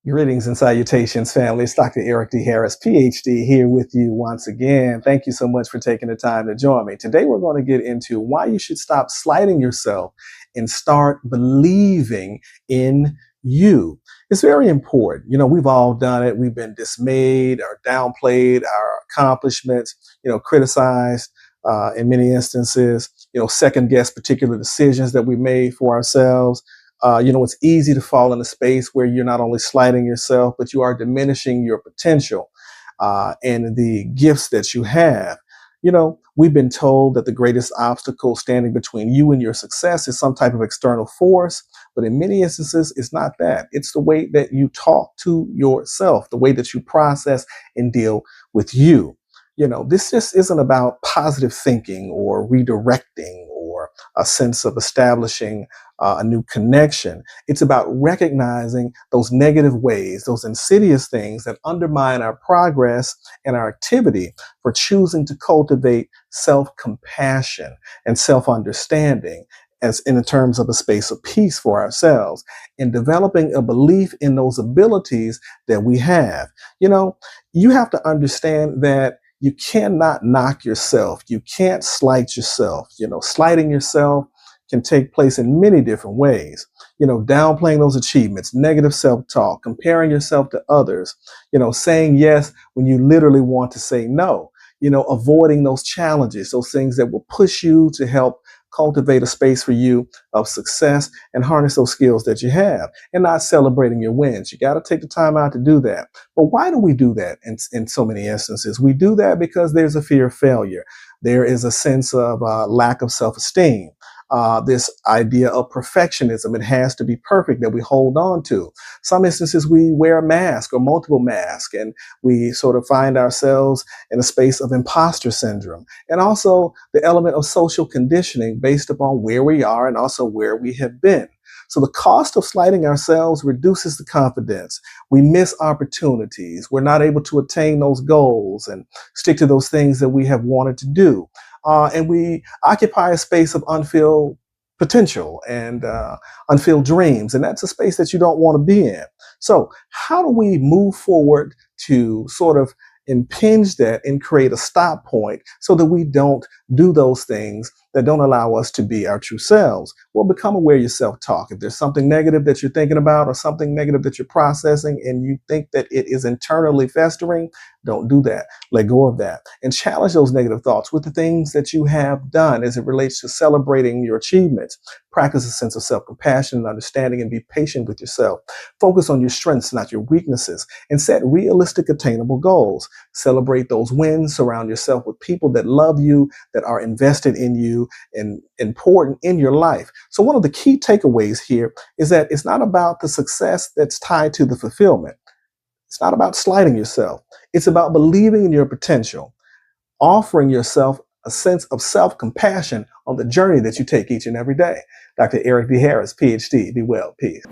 Greetings and salutations, family. It's Dr. Eric D. Harris, PhD, here with you once again. Thank you so much for taking the time to join me. Today, we're going to get into why you should stop slighting yourself and start believing in you. It's very important. We've all done it. We've been dismayed or downplayed our accomplishments, criticized in many instances, second guess particular decisions that we made for ourselves. It's easy to fall in a space where you're not only slighting yourself, but you are diminishing your potential and the gifts that you have. We've been told that the greatest obstacle standing between you and your success is some type of external force, but in many instances, it's not that. It's the way that you talk to yourself, the way that you process and deal with you. This just isn't about positive thinking or redirecting or a sense of establishing a new connection. It's about recognizing those negative ways, those insidious things that undermine our progress and our activity for choosing to cultivate self-compassion and self-understanding as in terms of a space of peace for ourselves and developing a belief in those abilities that we have. You have to understand that you cannot knock yourself. You can't slight yourself. Slighting yourself can take place in many different ways. Downplaying those achievements, negative self-talk, comparing yourself to others, saying yes when you literally want to say no, avoiding those challenges, those things that will push you to help cultivate a space for you of success and harness those skills that you have and not celebrating your wins. You got to take the time out to do that. But why do we do that in so many instances? We do that because there's a fear of failure. There is a sense of lack of self-esteem. This idea of perfectionism. It has to be perfect that we hold on to. Some instances we wear a mask or multiple masks and we sort of find ourselves in a space of imposter syndrome. And also the element of social conditioning based upon where we are and also where we have been. So the cost of slighting ourselves reduces the confidence. We miss opportunities. We're not able to attain those goals and stick to those things that we have wanted to do. And we occupy a space of unfilled potential and unfilled dreams. And that's a space that you don't want to be in. So how do we move forward to sort of impinge that and create a stop point so that we don't do those things that don't allow us to be our true selves? Well, become aware of your self-talk. If there's something negative that you're thinking about or something negative that you're processing and you think that it is internally festering, don't do that. Let go of that and challenge those negative thoughts with the things that you have done as it relates to celebrating your achievements. Practice a sense of self-compassion and understanding and be patient with yourself. Focus on your strengths, not your weaknesses, and set realistic, attainable goals. Celebrate those wins. Surround yourself with people that love you, that are invested in you and important in your life. So one of the key takeaways here is that it's not about the success that's tied to the fulfillment. It's not about slighting yourself. It's about believing in your potential, offering yourself a sense of self-compassion on the journey that you take each and every day. Dr. Eric D. Harris, PhD. Be well. Peace.